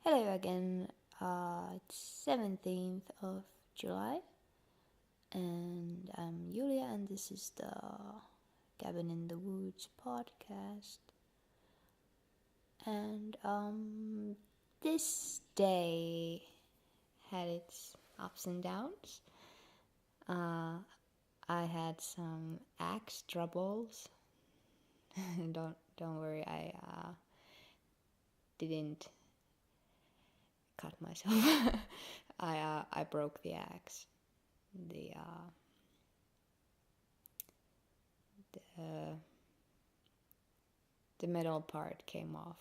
Hello again. It's 17th of July, and I'm Julia, and this is the Cabin in the Woods podcast. And this day had its ups and downs. I had some axe troubles. don't worry, I didn't cut myself. I broke the axe. The metal part came off.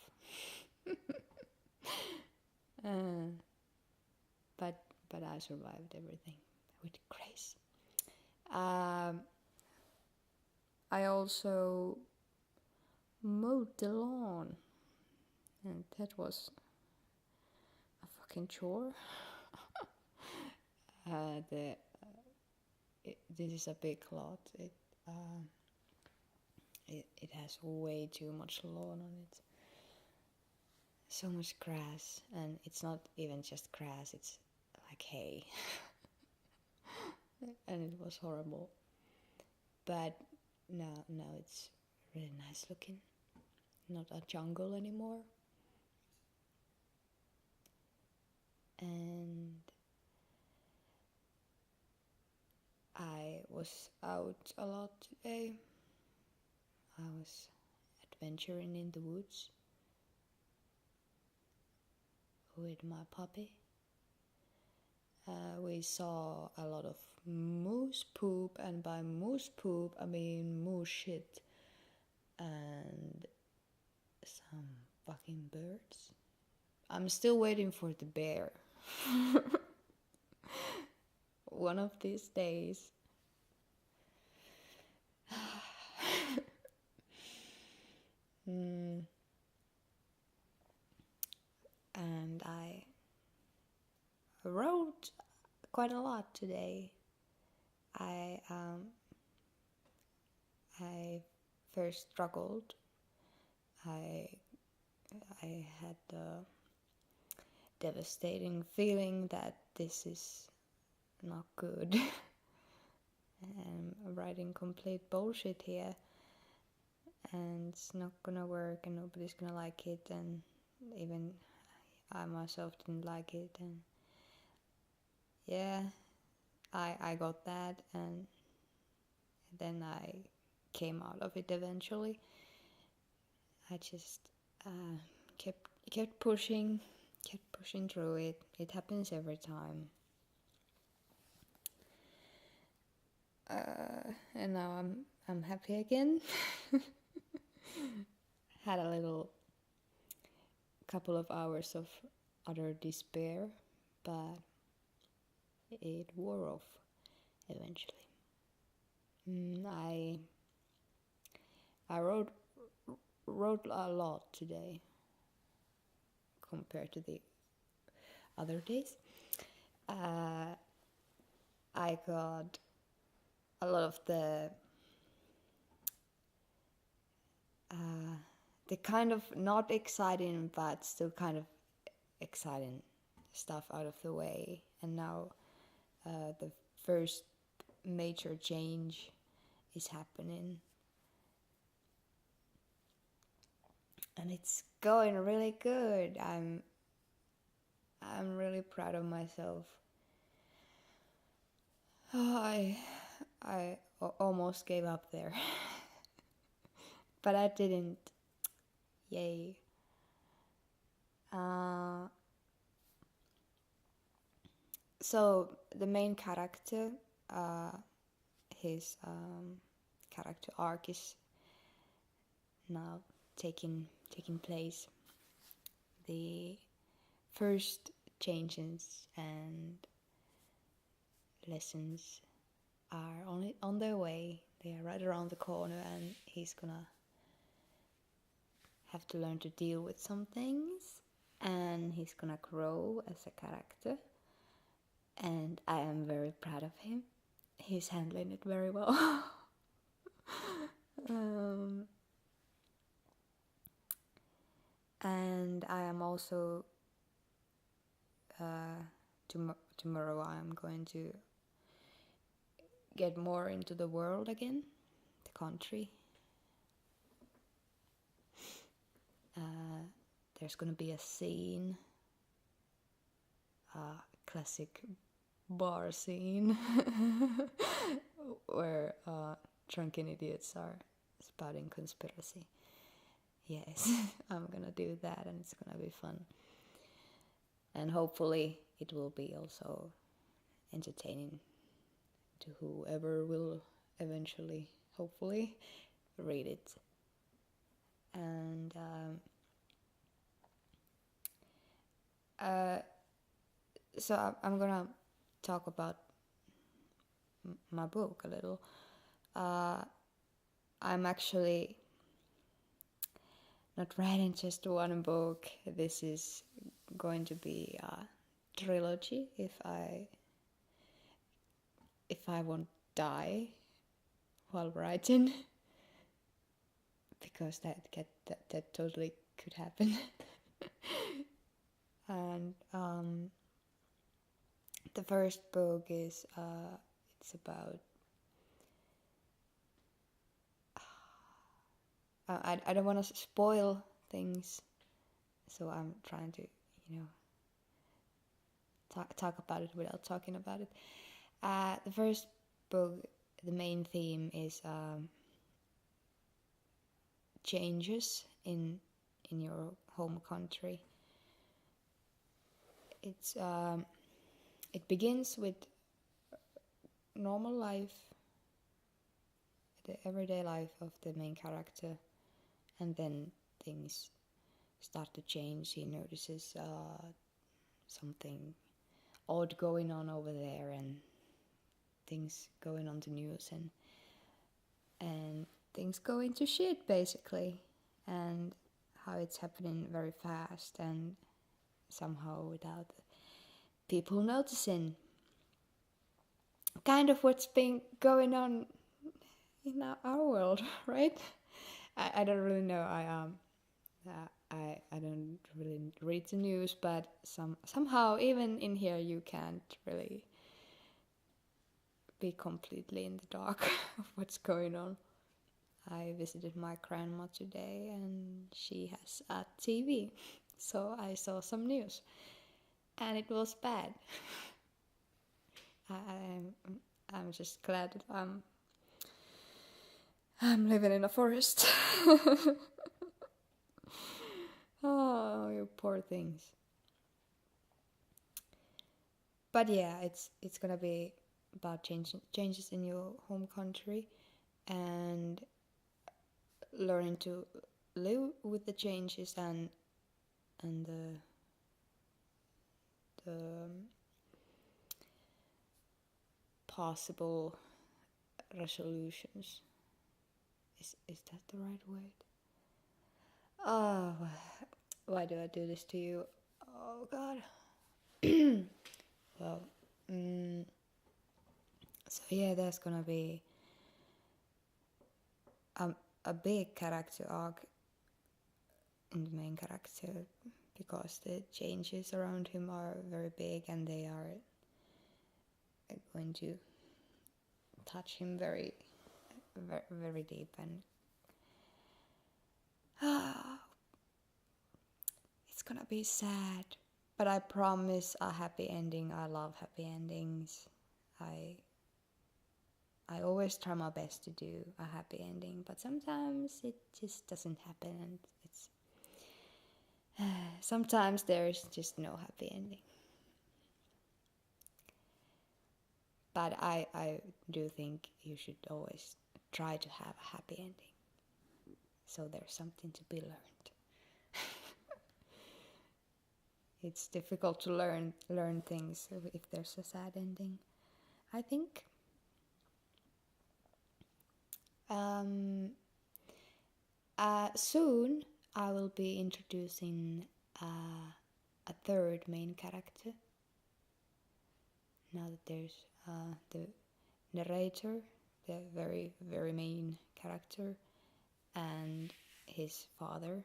But I survived everything with grace. I also mowed the lawn, and that was a fucking chore. This is a big lot. It has way too much lawn on it. So much grass, and it's not even just grass, it's like hay. And it was horrible. But now it's really nice looking. Not a jungle anymore. And I was out a lot today. I was adventuring in the woods with my puppy. We saw a lot of moose poop, and by moose poop I mean moose shit and some fucking birds. I'm still waiting for the bear. One of these days. And I wrote quite a lot today. I first struggled. I had the devastating feeling that this is not good. I'm writing complete bullshit here, and it's not gonna work, and nobody's gonna like it, and even I myself didn't like it, and yeah, I got that, and then I came out of it eventually. I just kept pushing through it. It happens every time. And now I'm happy again. Had a little couple of hours of utter despair, but it wore off eventually. I wrote a lot today compared to the other days. I got a lot of the kind of not exciting but still kind of exciting stuff out of the way, and now the first major change is happening, and it's going really good. I'm really proud of myself. I almost gave up there. But I didn't. Yay. So the main character, his character arc is now taking place. The first changes and lessons are on their way. They are right around the corner, and he's gonna have to learn to deal with some things, and he's gonna grow as a character, and I am very proud of him. He's handling it very well. And I am also tomorrow I'm going to get more into the world again, the country. There's gonna be a scene, classic bar scene, where drunken idiots are spouting conspiracy. Yes, I'm gonna do that, and it's gonna be fun. And hopefully it will be also entertaining to whoever will eventually, hopefully, read it. And so I'm gonna talk about my book a little. I'm actually not writing just one book. This is going to be a trilogy if I won't die while writing, because that totally could happen. And the first book is it's about I don't want to spoil things, so I'm trying to talk about it without talking about it. The first book, the main theme is changes in your home country. It begins with normal life, the everyday life of the main character, and then things start to change. He notices something odd going on over there, and things going on the news, and things go into shit basically, and how it's happening very fast and somehow without people noticing. Kind of what's been going on in our world, right? I don't really know. I don't really read the news, but somehow even in here you can't really be completely in the dark of what's going on. I visited my grandma today, and she has a TV, so I saw some news, and it was bad. I'm just glad that I'm living in a forest. Oh, you poor things. But yeah, it's gonna be about changes in your home country, and learning to live with the changes and the possible resolutions. Is that the right word? Oh, why do I do this to you? Oh God. Well, so yeah, there's gonna be a big character arc in the main character, because the changes around him are very big, and they are going to touch him very, very, very deep, and it's gonna be sad, but I promise a happy ending. I love happy endings. I always try my best to do a happy ending, but sometimes it just doesn't happen, and it's sometimes there's just no happy ending. But I do think you should always try to have a happy ending, so there's something to be learned. It's difficult to learn things if there's a sad ending, I think. Soon I will be introducing a third main character. Now that there's the narrator, the very, very main character, and his father,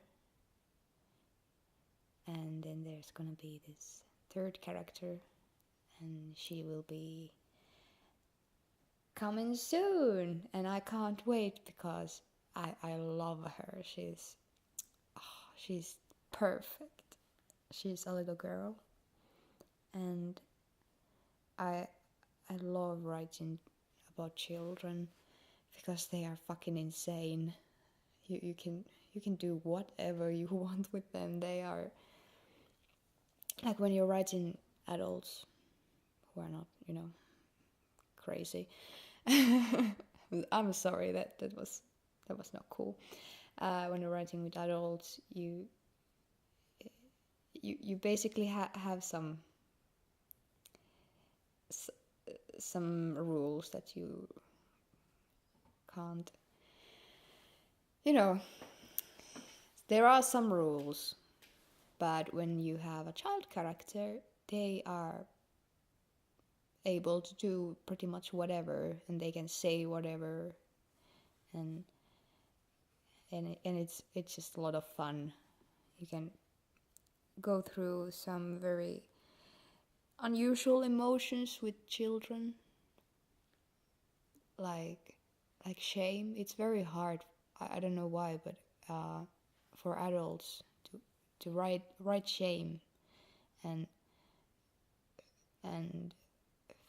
and then there's gonna be this third character, and she will be coming soon, and I can't wait because I love her. She's perfect. She's a little girl, and I love writing about children because they are fucking insane. You can do whatever you want with them. They are like when you're writing adults who are not, crazy. I'm sorry, that was not cool. When you're writing with adults, you basically have some rules that you can't. There are some rules, but when you have a child character, they are able to do pretty much whatever, and they can say whatever, and it's just a lot of fun. You can go through some very unusual emotions with children, like shame. It's very hard. I don't know why, but for adults to write shame and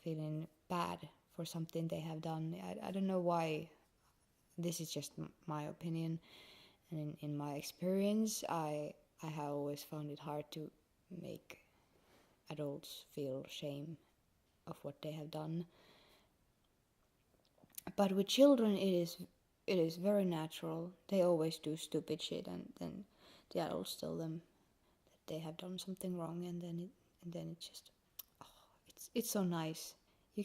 feeling bad for something they have done. I don't know why. This is just my opinion, and in my experience, I have always found it hard to make adults feel shame of what they have done. But with children, it is very natural. They always do stupid shit, and then the adults tell them that they have done something wrong, and then it's just, it's so nice. You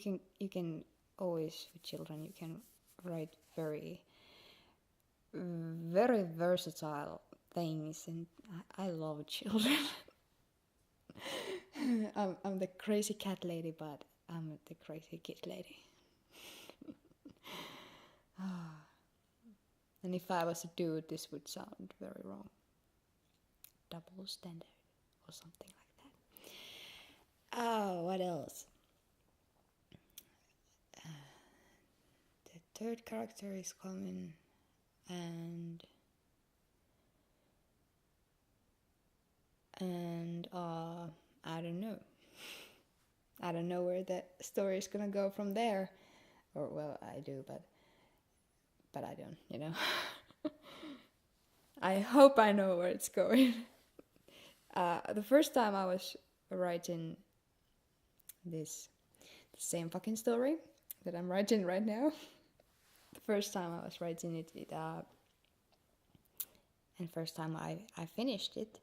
can always, with children, you can write very very versatile things, and I love children. I'm the crazy cat lady, but I'm the crazy kid lady. And if I was a dude, this would sound very wrong. Double standard or something like that. Oh, what else? The third character is coming, and I don't know. I don't know where the story is gonna go from there. Or, well, I do, but I don't, I hope I know where it's going. The first time I was writing the same fucking story that I'm writing right now, the first time I was writing it, and first time I finished it,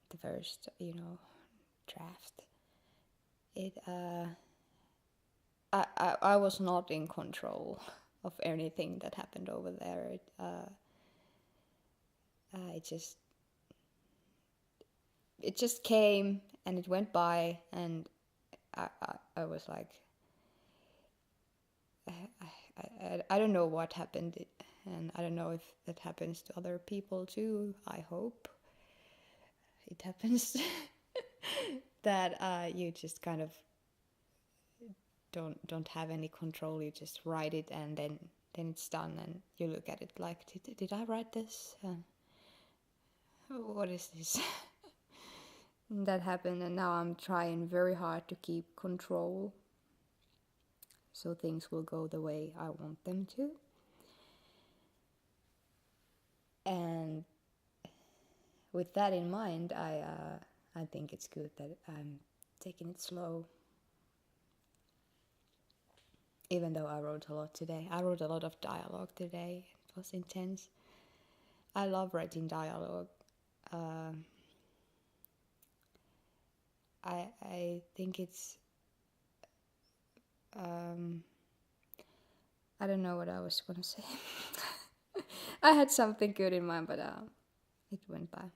the first, draft, I was not in control of anything that happened over there. It just came and it went by, and I was like, I don't know what happened, and I don't know if that happens to other people too. I hope it happens. That you just kind of don't have any control. You just write it, and then it's done, and you look at it like, did I write this? What is this? That happened, and now I'm trying very hard to keep control so things will go the way I want them to. And with that in mind, I think it's good that I'm taking it slow. Even though I wrote a lot today. I wrote a lot of dialogue today. It was intense. I love writing dialogue. I think it's... I don't know what I was going to say. I had something good in mind, but it went by.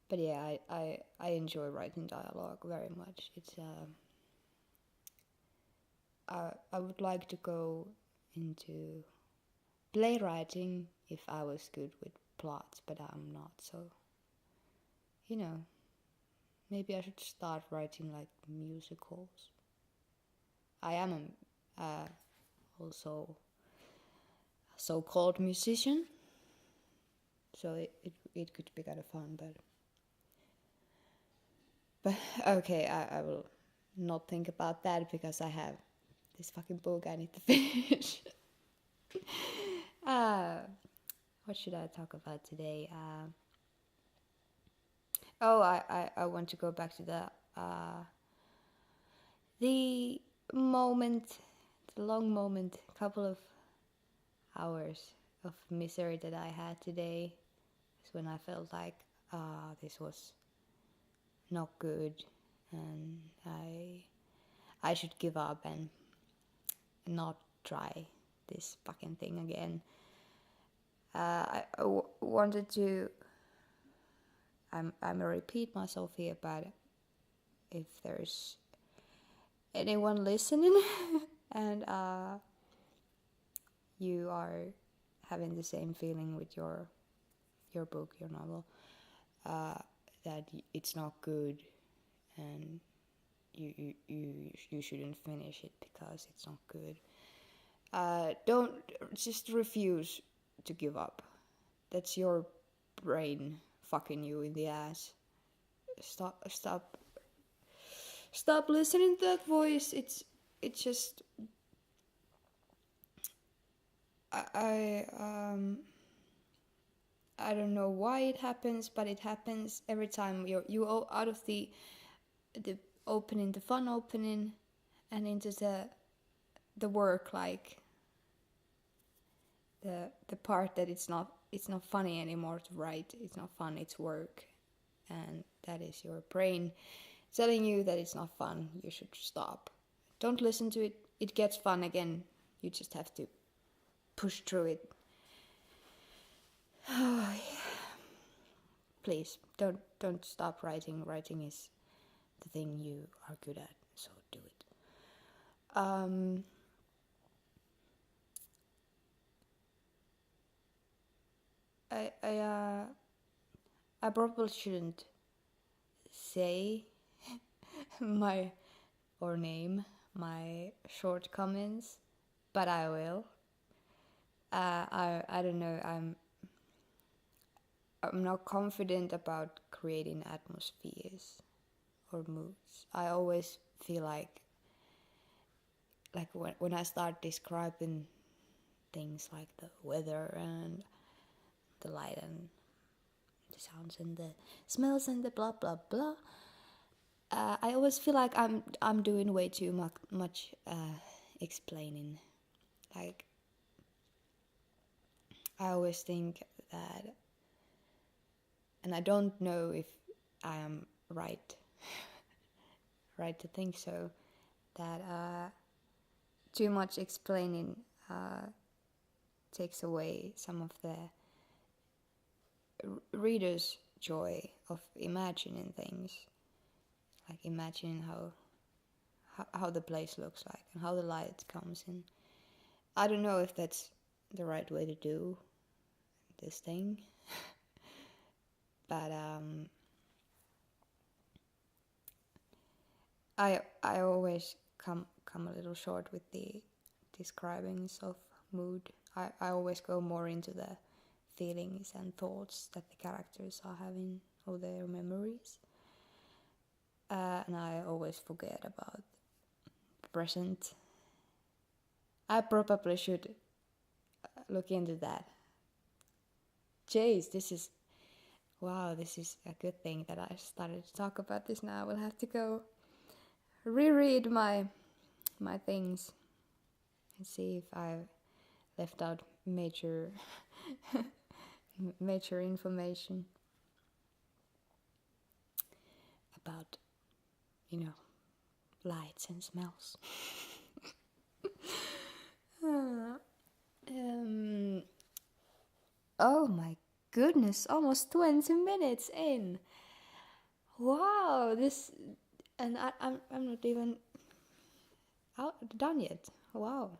But yeah, I enjoy writing dialogue very much. It's... I would like to go into playwriting if I was good with plots, but I'm not, so Maybe I should start writing like musicals. I am also a so-called musician, so it could be kind of fun, but okay, I will not think about that because I have this fucking book I need to finish. What should I talk about today? I want to go back to the moment, the long moment, couple of hours of misery that I had today. Is when I felt like this was not good, and I should give up and not try this fucking thing again. I wanted to. I'm gonna repeat myself here, but if there's anyone listening and you are having the same feeling with your book, your novel, that it's not good and you shouldn't finish it because it's not good. Don't just refuse to give up. That's your brain fucking you in the ass. Stop listening to that voice. It's just I don't know why it happens, but it happens every time you out of the opening, the fun opening, and into the work, like the part that it's not funny anymore to write. It's not fun, it's work, and that is your brain telling you that it's not fun. You should stop. Don't listen to it. It gets fun again. You just have to push through it. Please don't stop writing. Writing is the thing you are good at, so do it. I probably shouldn't say my or name my shortcomings, but I will. I don't know. I'm not confident about creating atmospheres or moods. I always feel like when I start describing things like the weather and the light and the sounds and the smells and the blah blah blah, I always feel like I'm doing way too much explaining. Like I always think that, and I don't know if I am right to think so, that too much explaining takes away some of the reader's joy of imagining things, like imagining how the place looks like and how the light comes in. I don't know if that's the right way to do this thing, but I always come a little short with the describings of mood. I always go more into the feelings and thoughts that the characters are having, or their memories, and I always forget about the present. I probably should look into that. Jeez, this is a good thing that I started to talk about this now. I will have to go reread my things and see if I've left out major information about, lights and smells. Oh my goodness, almost 20 minutes in. Wow, and I'm not even done yet. Wow.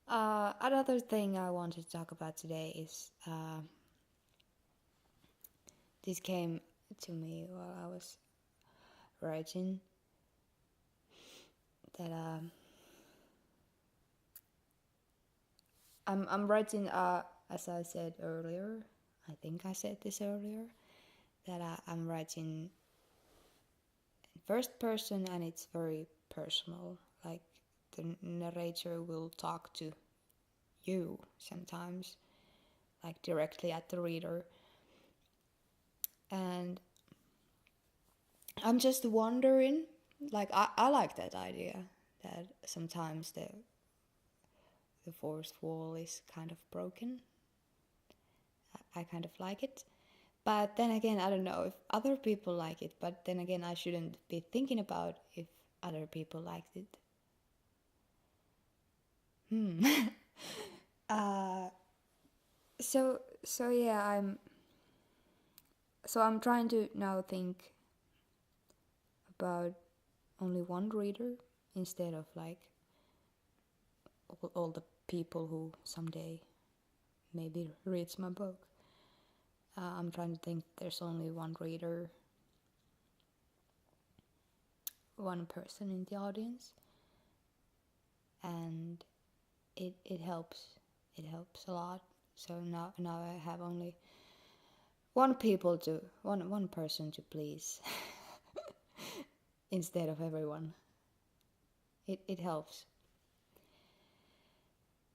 Another thing I wanted to talk about today is this came to me while I was writing that I'm writing as I said earlier. I think I said this earlier that I'm writing in first person and it's very personal. Like the narrator will talk to you sometimes, like directly at the reader. And I'm just wondering, like I like that idea that sometimes the fourth wall is kind of broken. I kind of like it. But then again, I don't know if other people like it. But then again, I shouldn't be thinking about if other people liked it. So yeah, I'm trying to now think about only one reader instead of like all the people who someday maybe reads my book. I'm trying to think there's only one reader, one person in the audience, and it helps a lot. So now I have only one person to please instead of everyone. It helps.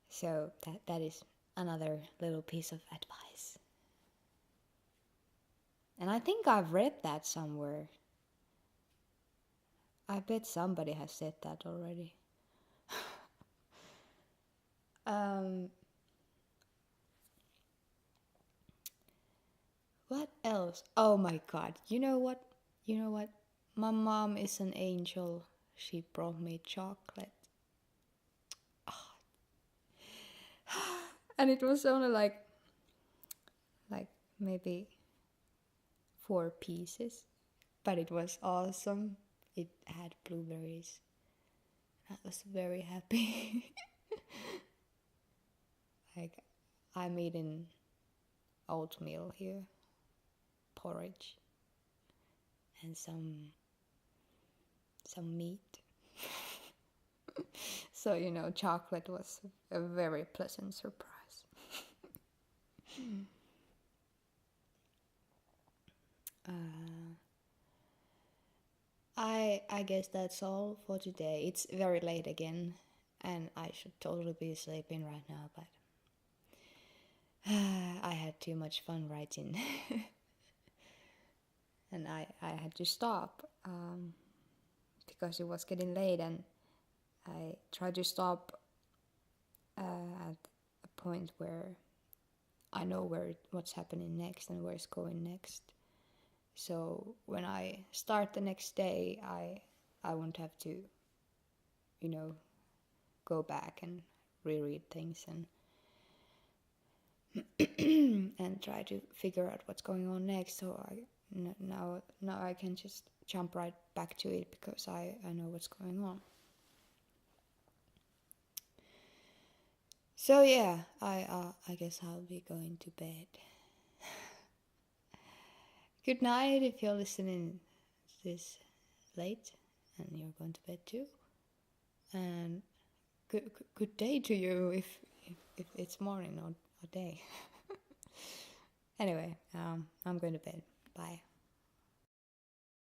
So that is another little piece of advice. And I think I've read that somewhere. I bet somebody has said that already. What else? Oh my god. You know what? My mom is an angel. She brought me chocolate. And it was only like maybe 4 pieces. But it was awesome. It had blueberries. I was very happy. Like, I'm eating oatmeal here, porridge, and some meat. So, chocolate was a very pleasant surprise. I guess that's all for today. It's very late again, and I should totally be sleeping right now, but I had too much fun writing. And I had to stop because it was getting late, and I tried to stop at a point where I know what's happening next and where it's going next. So when I start the next day, I won't have to, go back and reread things and and try to figure out what's going on next. So now I can just jump right back to it because I know what's going on. So yeah, I guess I'll be going to bed. Good night if you're listening this late and you're going to bed too. And good day to you if it's morning or day. Anyway, I'm going to bed. Bye.